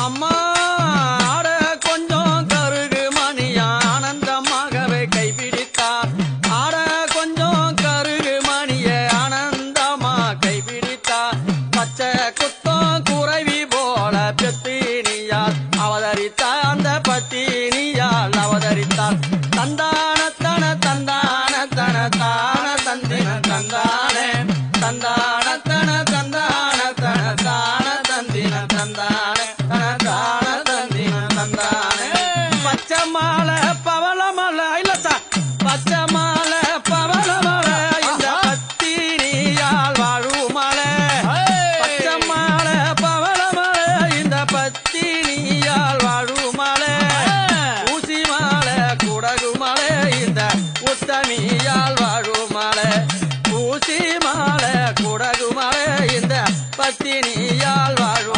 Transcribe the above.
அம்மா ஆட கொஞ்சம் கருகு மணியா ஆனந்தமாகவே கைப்பிடித்தார் ஆட கொஞ்சம் கருகு மணிய ஆனந்தமா கைப்பிடித்தார் பச்சை குத்தம் குறைவி போல பெத்தினியால் அவதரித்தார் அந்த பத்தினியால் அவதரித்தார் தந்தான தன தந்தான தன தான தந்தின தந்தானே தந்தான தன தந்தான தன தான தந்தின தந்தானே தன தான தந்தின தந்தானே பச்சை மாலை பவளமலை இல்ல பச்சை மாலை பவளமலை இந்த பத்தினியால் வாழும் மலை பச்சை மாலை பவளமலை இந்த பத்தினியால் வாழும் மலை ஊசி மாலை குடகு மலை இந்த உத்தமியால் வாழும் மலை ஊசி மாலை குடகு மலை இந்த பத்தினி